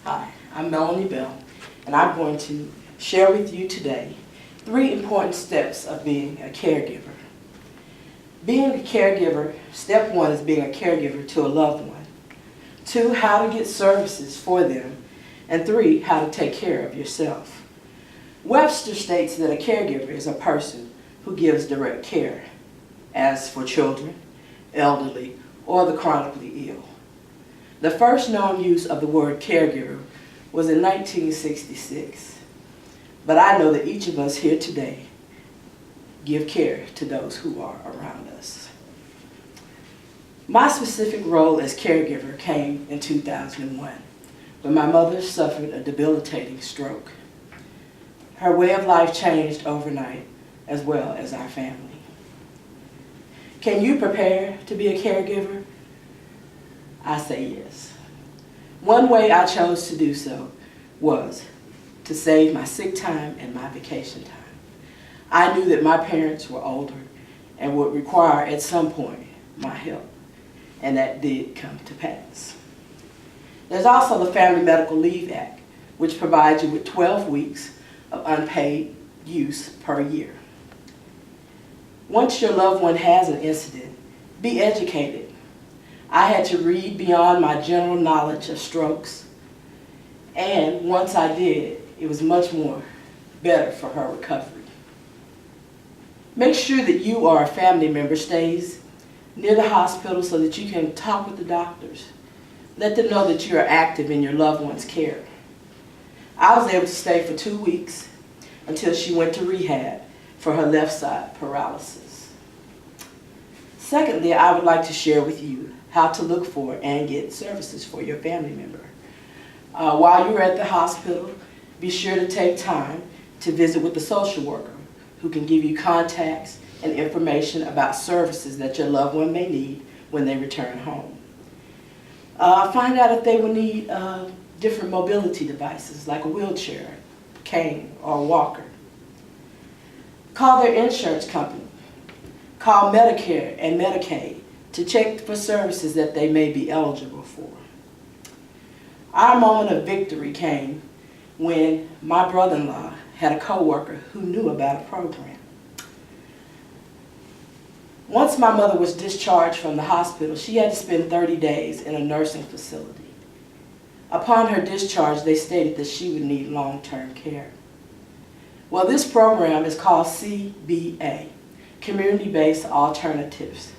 Hi, I'm Melony and I'm going to share with you today 3 important steps of being a caregiver. Being a caregiver, step 1 is being a caregiver to a loved one. 2, how to get services for them. And 3, how to take care of yourself. Webster states that a caregiver is a person who gives direct care, as for children, elderly, or the chronically ill. The first known use of the word caregiver was in 1966, but I know that each of us here today give care to those who are around us. My specific role as caregiver came in 2001, when my mother suffered a debilitating stroke. Her way of life changed overnight, as well as our family. Can you prepare to be a caregiver? I say yes. One way I chose to do so was to save my sick time and my vacation time. I knew that my parents were older and would require at some point my help, and that did come to pass. There's also the Family Medical Leave Act, which provides you with 12 weeks of unpaid use per year. Once your loved one has an incident, be educated. I had to read beyond my general knowledge of strokes, and once I did, it was much more better for her recovery. Make sure that you or a family member stays near the hospital so that you can talk with the doctors. Let them know that you are active in your loved one's care. I was able to stay for 2 weeks until she went to rehab for her left side paralysis. Secondly, I would like to share with you how to look for and get services for your family member. While you're at the hospital, be sure to take time to visit with the social worker who can give you contacts and information about services that your loved one may need when they return home. Find out if they will need different mobility devices like a wheelchair, cane, or a walker. Call their insurance company. Call Medicare and Medicaid to check for services that they may be eligible for. Our moment of victory came when my brother-in-law had a coworker who knew about a program. Once my mother was discharged from the hospital, she had to spend 30 days in a nursing facility. Upon her discharge, they stated that she would need long-term care. Well, this program is called CBA, Community-Based Alternatives.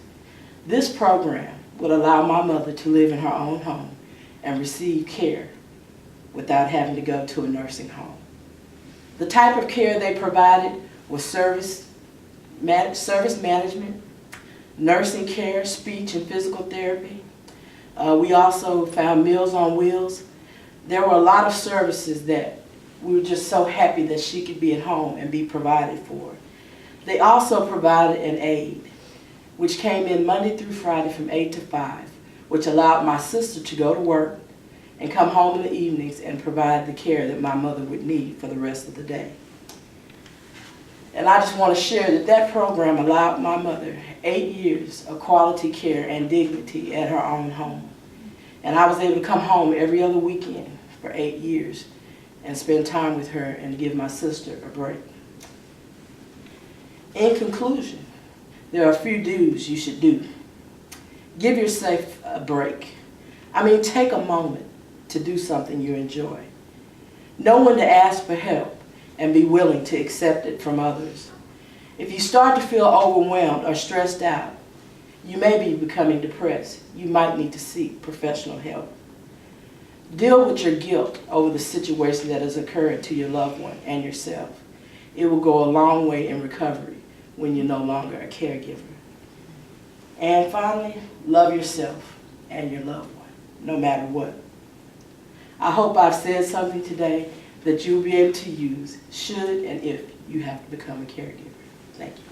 This program would allow my mother to live in her own home and receive care without having to go to a nursing home. The type of care they provided was service management, nursing care, speech and physical therapy. We also found Meals on Wheels. There were a lot of services that we were just so happy that she could be at home and be provided for. They also provided an aide, which came in Monday through Friday from 8 to 5, which allowed my sister to go to work and come home in the evenings and provide the care that my mother would need for the rest of the day. And I just want to share that that program allowed my mother 8 years of quality care and dignity at her own home. And I was able to come home every other weekend for 8 years and spend time with her and give my sister a break. In conclusion, there are a few do's you should do. Give yourself a break. Take a moment to do something you enjoy. Know when to ask for help and be willing to accept it from others. If you start to feel overwhelmed or stressed out, you may be becoming depressed. You might need to seek professional help. Deal with your guilt over the situation that has occurred to your loved one and yourself. It will go a long way in recovery when you're no longer a caregiver. And finally, love yourself and your loved one, no matter what. I hope I've said something today that you'll be able to use should and if you have to become a caregiver. Thank you.